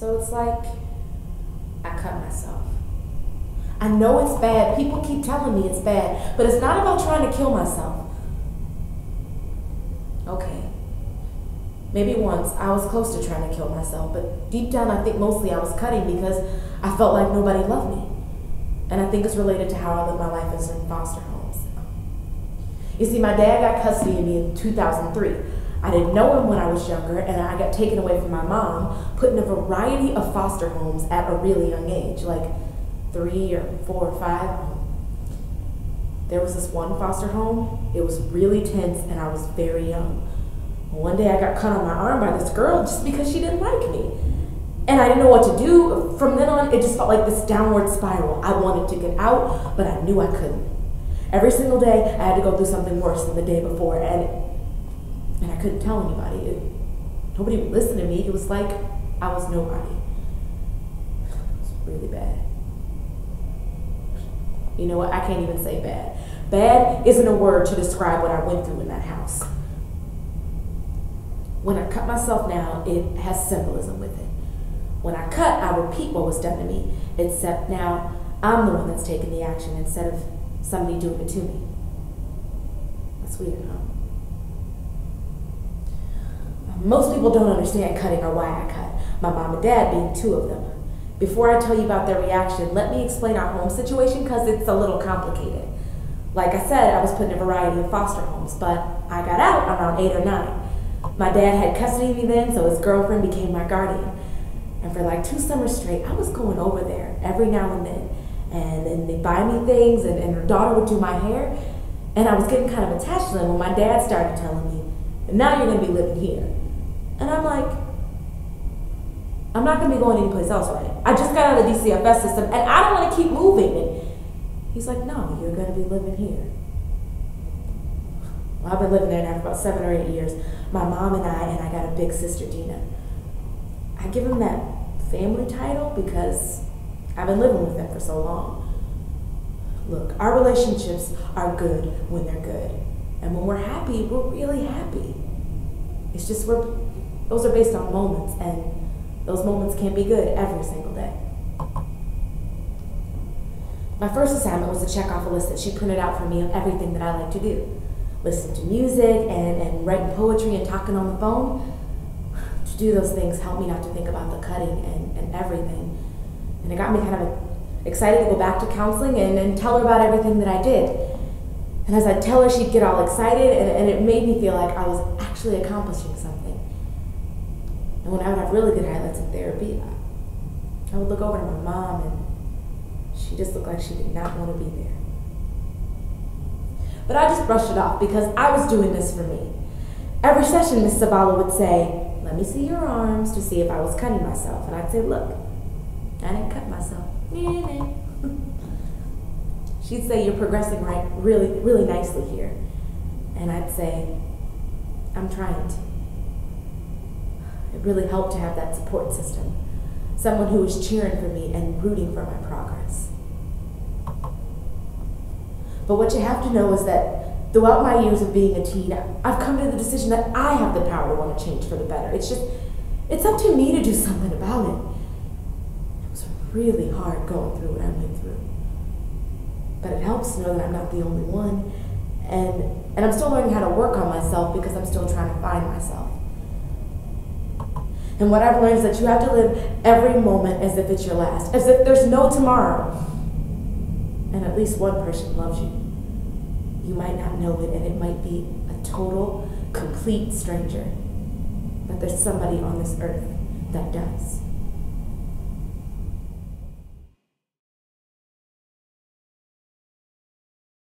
So it's like I cut myself. I know it's bad. People keep telling me it's bad, but it's not about trying to kill myself. Okay. Maybe once I was close to trying to kill myself, but deep down I think mostly I was cutting because I felt like nobody loved me. And I think it's related to how I lived my life as in foster homes. You see, my dad got custody of me in 2003. I didn't know him when I was younger, and I got taken away from my mom, put in a variety of foster homes at a really young age, like 3 or 4 or 5. There was this one foster home. It was really tense, and I was very young. One day I got cut on my arm by this girl just because she didn't like me. And I didn't know what to do. From then on, it just felt like this downward spiral. I wanted to get out, but I knew I couldn't. Every single day, I had to go through something worse than the day before, and I couldn't tell anybody. Nobody would listen to me. It was like I was nobody. It was really bad. You know what? I can't even say bad. Bad isn't a word to describe what I went through in that house. When I cut myself now, it has symbolism with it. When I cut, I repeat what was done to me, except now I'm the one that's taking the action instead of somebody doing it to me. That's weird, huh? Most people don't understand cutting or why I cut. My mom and dad being 2 of them. Before I tell you about their reaction, let me explain our home situation because it's a little complicated. Like I said, I was put in a variety of foster homes, but I got out around 8 or 9. My dad had custody of me then, so his girlfriend became my guardian. And for like 2 summers straight, I was going over there every now and then. And then they'd buy me things, and her daughter would do my hair. And I was getting kind of attached to them when my dad started telling me, now you're going to be living here. And I'm like, I'm not going to be going anyplace else, right? I just got out of the DCFS system, and I don't want to keep moving. And he's like, no, you're going to be living here. Well, I've been living there now for about 7 or 8 years. My mom and I got a big sister, Dina. I give him that family title because I've been living with them for so long. Look, our relationships are good when they're good. And when we're happy, we're really happy. It's just those are based on moments, and those moments can't be good every single day. My first assignment was to check off a list that she printed out for me of everything that I like to do. Listen to music and writing poetry and talking on the phone. To do those things helped me not to think about the cutting and everything. And it got me kind of excited to go back to counseling and tell her about everything that I did. And as I'd tell her, she'd get all excited, and it made me feel like I was actually accomplishing something. And when I would have really good highlights in therapy, I would look over to my mom, and she just looked like she did not want to be there. But I just brushed it off because I was doing this for me. Every session, Miss Zavala would say, let me see your arms to see if I was cutting myself. And I'd say, look, I didn't cut myself. She'd say, you're progressing really, really nicely here. And I'd say, I'm trying to. It really helped to have that support system. Someone who was cheering for me and rooting for my progress. But what you have to know is that throughout my years of being a teen, I've come to the decision that I have the power to want to change for the better. It's up to me to do something about it. It was really hard going through what I went through. But it helps to know that I'm not the only one. And I'm still learning how to work on myself because I'm still trying to find myself. And what I've learned is that you have to live every moment as if it's your last, as if there's no tomorrow. And at least one person loves you. You might not know it, and it might be a total, complete stranger. But there's somebody on this earth that does.